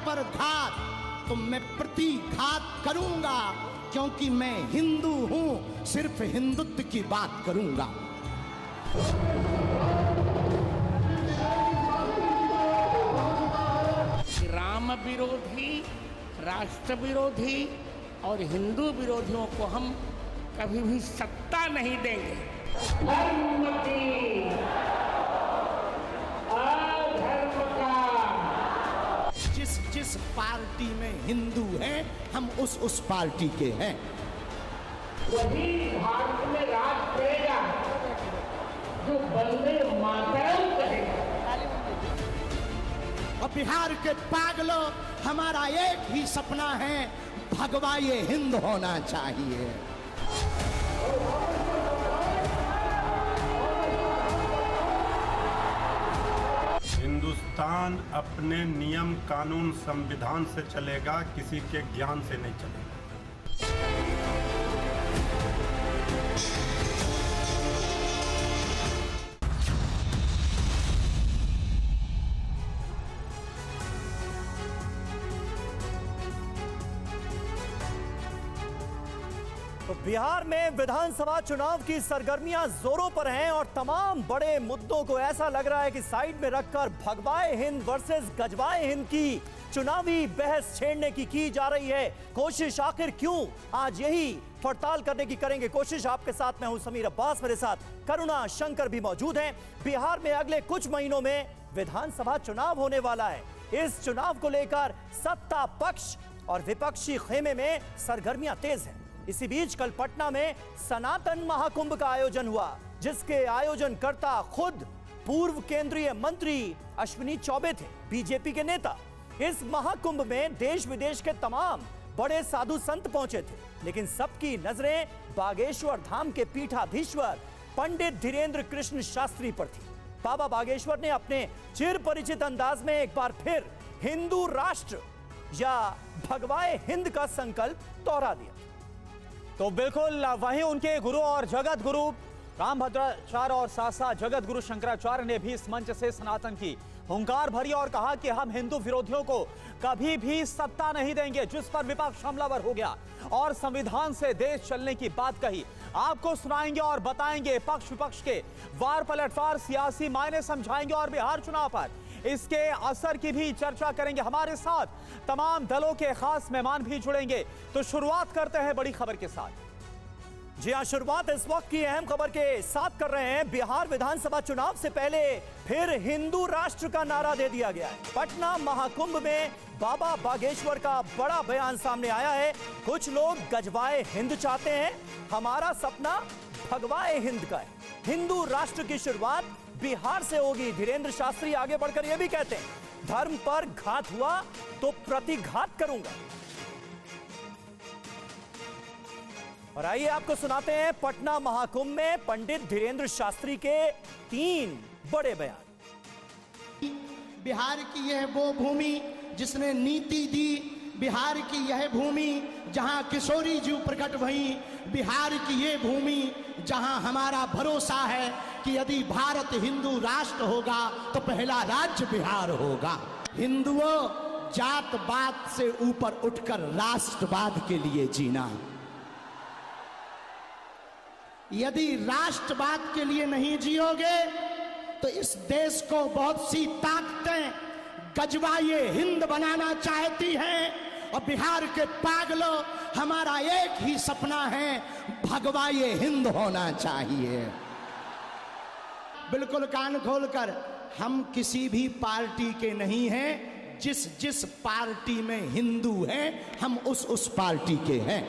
पर घात तो मैं प्रतिघात करूंगा, क्योंकि मैं हिंदू हूं, सिर्फ हिंदुत्व की बात करूंगा। राम विरोधी, राष्ट्र विरोधी और हिंदू विरोधियों को हम कभी भी सत्ता नहीं देंगे। धर्म की, अधर्म का। जिस पार्टी में हिंदू हैं, हम उस पार्टी के हैं। वही भारत में राज करेगा जो वंदे मातरम कहेगा। और बिहार के पागलों, हमारा एक ही सपना है, भगवा ये हिंद होना चाहिए। हिंदुस्तान अपने नियम कानून संविधान से चलेगा, किसी के ज्ञान से नहीं चलेगा। तो बिहार में विधानसभा चुनाव की सरगर्मियां जोरों पर हैं और तमाम बड़े मुद्दों को ऐसा लग रहा है कि साइड में रखकर भगवाए हिंद वर्सेस गजवाए हिंद की चुनावी बहस छेड़ने की जा रही है। कोशिश आखिर क्यों? आज यही पड़ताल करने की करेंगे कोशिश। आपके साथ मैं हूं समीर अब्बास, मेरे साथ करुणा शंकर भी मौजूद हैं। बिहार में अगले कुछ महीनों में विधानसभा चुनाव होने वाला है। इस चुनाव को लेकर सत्ता पक्ष और विपक्षी खेमे में सरगर्मियां तेज हैं। इसी बीच कल पटना में सनातन महाकुंभ का आयोजन हुआ, जिसके आयोजनकर्ता खुद पूर्व केंद्रीय मंत्री अश्विनी चौबे थे, बीजेपी के नेता। इस महाकुंभ में देश विदेश के तमाम बड़े साधु संत पहुंचे थे, लेकिन सबकी नजरें बागेश्वर धाम के पीठाधीश्वर पंडित धीरेन्द्र कृष्ण शास्त्री पर थी। बाबा बागेश्वर ने अपने चिर परिचित अंदाज में एक बार फिर हिंदू राष्ट्र या भगवाए हिंद का संकल्प दोहरा दिया। तो बिल्कुल वहीं उनके गुरु और जगत गुरु रामभद्राचार्य और साथ साथ जगत गुरु शंकराचार्य ने भी इस मंच से सनातन की हुंकार भरी और कहा कि हम हिंदू विरोधियों को कभी भी सत्ता नहीं देंगे, जिस पर विपक्ष हमलावर हो गया और संविधान से देश चलने की बात कही। आपको सुनाएंगे और बताएंगे पक्ष विपक्ष के वार पलटवार, सियासी मायने समझाएंगे और बिहार चुनाव पर इसके असर की भी चर्चा करेंगे। हमारे साथ तमाम दलों के खास मेहमान भी जुड़ेंगे। तो शुरुआत करते हैं बड़ी खबर के साथ। जी हां, शुरुआत इस वक्त की अहम खबर के साथ कर रहे हैं। बिहार विधानसभा चुनाव से पहले फिर हिंदू राष्ट्र का नारा दे दिया गया है। पटना महाकुंभ में बाबा बागेश्वर का बड़ा बयान सामने आया है। कुछ लोग गजवाए हिंद चाहते हैं, हमारा सपना भगवाए हिंद का है। हिंदू राष्ट्र की शुरुआत बिहार से होगी। धीरेन्द्र शास्त्री आगे बढ़कर यह भी कहते हैं, धर्म पर घात हुआ तो प्रतिघात करूंगा। और आइए आपको सुनाते हैं पटना महाकुंभ में पंडित धीरेन्द्र शास्त्री के 3 बड़े बयान। बिहार की यह वो भूमि जिसने नीति दी, बिहार की यह भूमि जहां किशोरी जी प्रकट हुई, बिहार की यह भूमि जहां हमारा भरोसा है कि यदि भारत हिंदू राष्ट्र होगा तो पहला राज्य बिहार होगा। हिंदुओं, जात पात से ऊपर उठकर राष्ट्रवाद के लिए जीना। यदि राष्ट्रवाद के लिए नहीं जियोगे तो इस देश को बहुत सी ताकतें गजवाए हिंद बनाना चाहती हैं। और बिहार के पागलों, हमारा एक ही सपना है, भगवाए हिंद होना चाहिए। बिल्कुल कान खोलकर, हम किसी भी पार्टी के नहीं हैं। जिस पार्टी में हिंदू हैं, हम उस पार्टी के हैं।